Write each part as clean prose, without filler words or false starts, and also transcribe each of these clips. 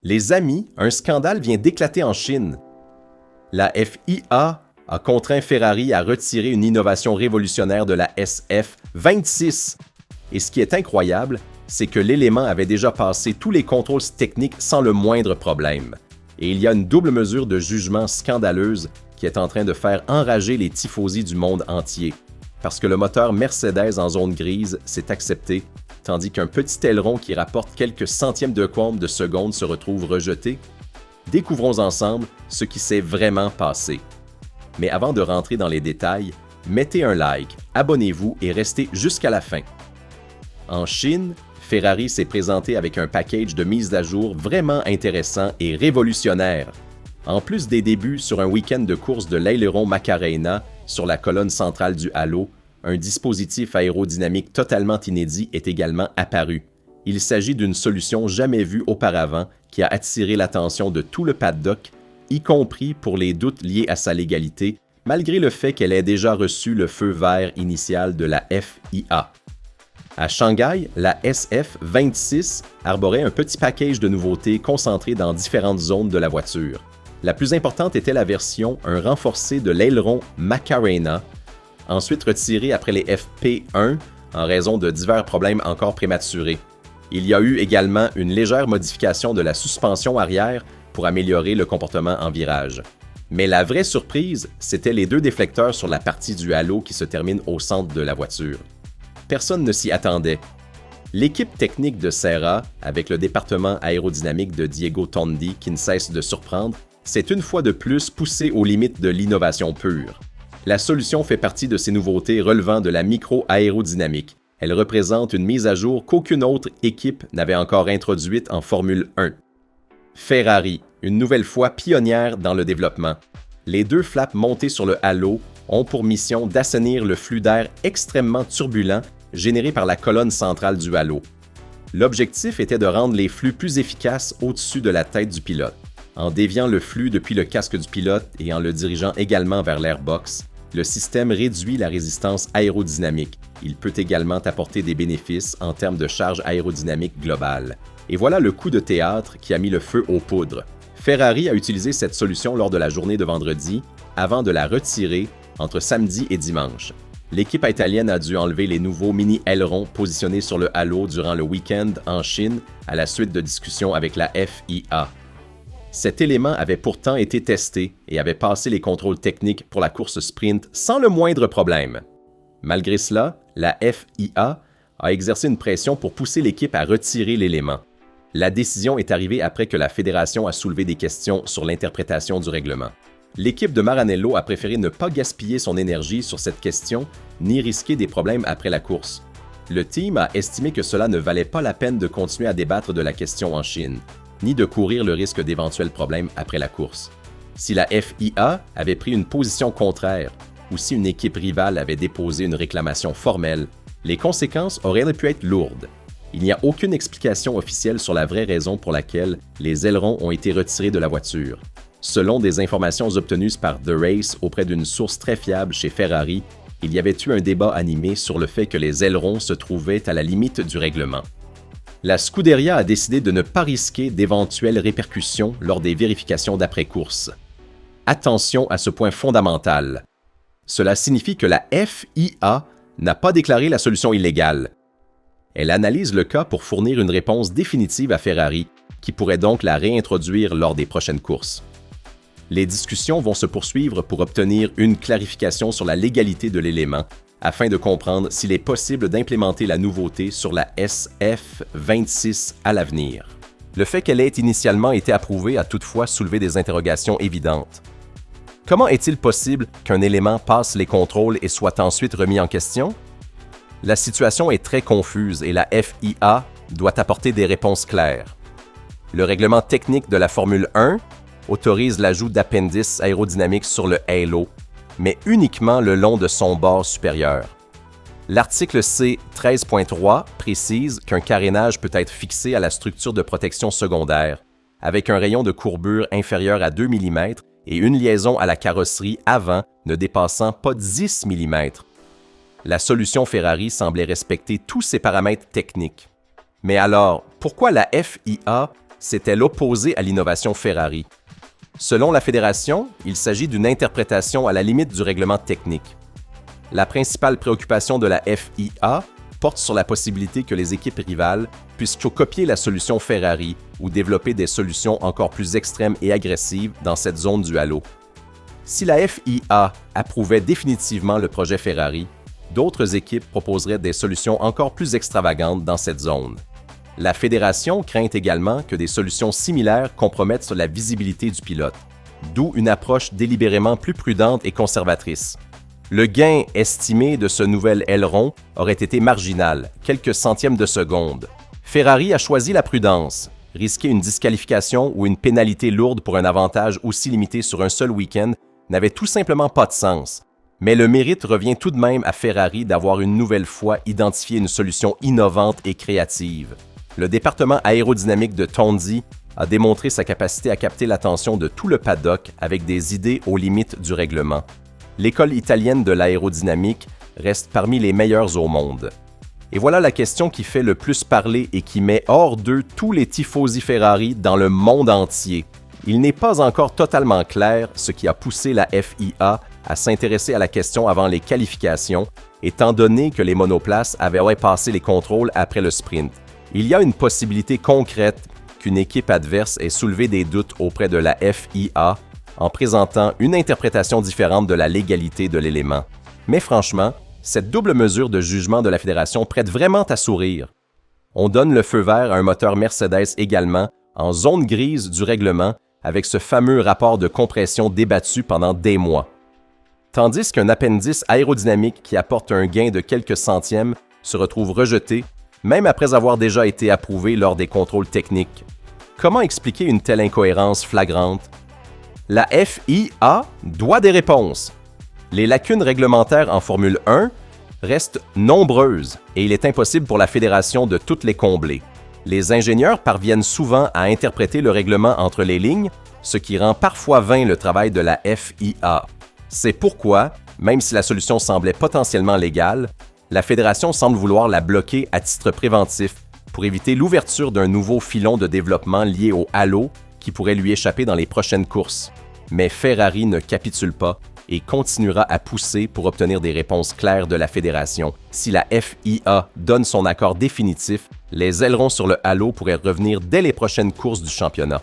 Les amis, un scandale vient d'éclater en Chine. La FIA a contraint Ferrari à retirer une innovation révolutionnaire de la SF26. Et ce qui est incroyable, c'est que l'élément avait déjà passé tous les contrôles techniques sans le moindre problème. Et il y a une double mesure de jugement scandaleuse qui est en train de faire enrager les tifosi du monde entier. Parce que le moteur Mercedes en zone grise s'est accepté, tandis qu'un petit aileron qui rapporte quelques centièmes de coulomb de seconde se retrouve rejeté. Découvrons ensemble ce qui s'est vraiment passé. Mais avant de rentrer dans les détails, mettez un like, abonnez-vous et restez jusqu'à la fin. En Chine, Ferrari s'est présenté avec un package de mise à jour vraiment intéressant et révolutionnaire. En plus des débuts sur un week-end de course de l'aileron Macarena sur la colonne centrale du halo, un dispositif aérodynamique totalement inédit est également apparu. Il s'agit d'une solution jamais vue auparavant qui a attiré l'attention de tout le paddock, y compris pour les doutes liés à sa légalité, malgré le fait qu'elle ait déjà reçu le feu vert initial de la FIA. À Shanghai, la SF26 arborait un petit package de nouveautés concentrées dans différentes zones de la voiture. La plus importante était la version un renforcé de l'aileron Macarena, ensuite retiré après les FP1 en raison de divers problèmes encore prématurés. Il y a eu également une légère modification de la suspension arrière pour améliorer le comportement en virage. Mais la vraie surprise, c'était les deux déflecteurs sur la partie du halo qui se termine au centre de la voiture. Personne ne s'y attendait. L'équipe technique de Serra, avec le département aérodynamique de Diego Tondi qui ne cesse de surprendre, s'est une fois de plus poussé aux limites de l'innovation pure. La solution fait partie de ces nouveautés relevant de la micro-aérodynamique. Elle représente une mise à jour qu'aucune autre équipe n'avait encore introduite en Formule 1. Ferrari, une nouvelle fois pionnière dans le développement. Les deux flaps montés sur le halo ont pour mission d'assainir le flux d'air extrêmement turbulent généré par la colonne centrale du halo. L'objectif était de rendre les flux plus efficaces au-dessus de la tête du pilote. En déviant le flux depuis le casque du pilote et en le dirigeant également vers l'airbox, le système réduit la résistance aérodynamique. Il peut également apporter des bénéfices en termes de charge aérodynamique globale. Et voilà le coup de théâtre qui a mis le feu aux poudres. Ferrari a utilisé cette solution lors de la journée de vendredi, avant de la retirer entre samedi et dimanche. L'équipe italienne a dû enlever les nouveaux mini-ailerons positionnés sur le halo durant le week-end en Chine à la suite de discussions avec la FIA. Cet élément avait pourtant été testé et avait passé les contrôles techniques pour la course sprint sans le moindre problème. Malgré cela, la FIA a exercé une pression pour pousser l'équipe à retirer l'élément. La décision est arrivée après que la fédération a soulevé des questions sur l'interprétation du règlement. L'équipe de Maranello a préféré ne pas gaspiller son énergie sur cette question ni risquer des problèmes après la course. Le team a estimé que cela ne valait pas la peine de continuer à débattre de la question en Chine, ni de courir le risque d'éventuels problèmes après la course. Si la FIA avait pris une position contraire ou si une équipe rivale avait déposé une réclamation formelle, les conséquences auraient pu être lourdes. Il n'y a aucune explication officielle sur la vraie raison pour laquelle les ailerons ont été retirés de la voiture. Selon des informations obtenues par The Race auprès d'une source très fiable chez Ferrari, il y avait eu un débat animé sur le fait que les ailerons se trouvaient à la limite du règlement. La Scuderia a décidé de ne pas risquer d'éventuelles répercussions lors des vérifications d'après-course. Attention à ce point fondamental. Cela signifie que la FIA n'a pas déclaré la solution illégale. Elle analyse le cas pour fournir une réponse définitive à Ferrari, qui pourrait donc la réintroduire lors des prochaines courses. Les discussions vont se poursuivre pour obtenir une clarification sur la légalité de l'élément, afin de comprendre s'il est possible d'implémenter la nouveauté sur la SF26 à l'avenir. Le fait qu'elle ait initialement été approuvée a toutefois soulevé des interrogations évidentes. Comment est-il possible qu'un élément passe les contrôles et soit ensuite remis en question? La situation est très confuse et la FIA doit apporter des réponses claires. Le règlement technique de la Formule 1 autorise l'ajout d'appendices aérodynamiques sur le halo, mais uniquement le long de son bord supérieur. L'article C 13.3 précise qu'un carénage peut être fixé à la structure de protection secondaire, avec un rayon de courbure inférieur à 2 mm et une liaison à la carrosserie avant ne dépassant pas 10 mm. La solution Ferrari semblait respecter tous ces paramètres techniques. Mais alors, pourquoi la FIA c'était l'opposé à l'innovation Ferrari. Selon la fédération, il s'agit d'une interprétation à la limite du règlement technique. La principale préoccupation de la FIA porte sur la possibilité que les équipes rivales puissent copier la solution Ferrari ou développer des solutions encore plus extrêmes et agressives dans cette zone du halo. Si la FIA approuvait définitivement le projet Ferrari, d'autres équipes proposeraient des solutions encore plus extravagantes dans cette zone. La fédération craint également que des solutions similaires compromettent sur la visibilité du pilote, d'où une approche délibérément plus prudente et conservatrice. Le gain estimé de ce nouvel aileron aurait été marginal, quelques centièmes de seconde. Ferrari a choisi la prudence. Risquer une disqualification ou une pénalité lourde pour un avantage aussi limité sur un seul week-end n'avait tout simplement pas de sens. Mais le mérite revient tout de même à Ferrari d'avoir une nouvelle fois identifié une solution innovante et créative. Le département aérodynamique de Tondi a démontré sa capacité à capter l'attention de tout le paddock avec des idées aux limites du règlement. L'école italienne de l'aérodynamique reste parmi les meilleures au monde. Et voilà la question qui fait le plus parler et qui met hors d'eux tous les tifosi Ferrari dans le monde entier. Il n'est pas encore totalement clair ce qui a poussé la FIA à s'intéresser à la question avant les qualifications, étant donné que les monoplaces avaient passé les contrôles après le sprint. Il y a une possibilité concrète qu'une équipe adverse ait soulevé des doutes auprès de la FIA en présentant une interprétation différente de la légalité de l'élément. Mais franchement, cette double mesure de jugement de la fédération prête vraiment à sourire. On donne le feu vert à un moteur Mercedes également, en zone grise du règlement, avec ce fameux rapport de compression débattu pendant des mois. Tandis qu'un appendice aérodynamique qui apporte un gain de quelques centièmes se retrouve rejeté, même après avoir déjà été approuvé lors des contrôles techniques. Comment expliquer une telle incohérence flagrante? La FIA doit des réponses. Les lacunes réglementaires en Formule 1 restent nombreuses et il est impossible pour la fédération de toutes les combler. Les ingénieurs parviennent souvent à interpréter le règlement entre les lignes, ce qui rend parfois vain le travail de la FIA. C'est pourquoi, même si la solution semblait potentiellement légale, la fédération semble vouloir la bloquer à titre préventif pour éviter l'ouverture d'un nouveau filon de développement lié au halo qui pourrait lui échapper dans les prochaines courses. Mais Ferrari ne capitule pas et continuera à pousser pour obtenir des réponses claires de la fédération. Si la FIA donne son accord définitif, les ailerons sur le halo pourraient revenir dès les prochaines courses du championnat.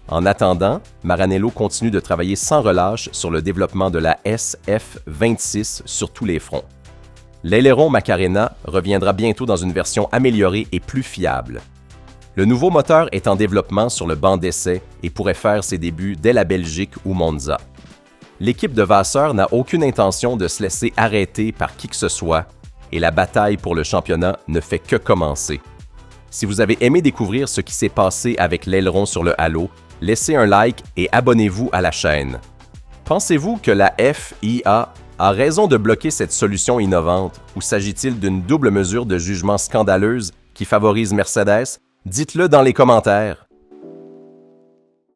En attendant, Maranello continue de travailler sans relâche sur le développement de la SF26 sur tous les fronts. L'aileron Macarena reviendra bientôt dans une version améliorée et plus fiable. Le nouveau moteur est en développement sur le banc d'essai et pourrait faire ses débuts dès la Belgique ou Monza. L'équipe de Vasseur n'a aucune intention de se laisser arrêter par qui que ce soit et la bataille pour le championnat ne fait que commencer. Si vous avez aimé découvrir ce qui s'est passé avec l'aileron sur le halo, laissez un like et abonnez-vous à la chaîne. Pensez-vous que la FIA a raison de bloquer cette solution innovante ou s'agit-il d'une double mesure de jugement scandaleuse qui favorise Mercedes? Dites-le dans les commentaires.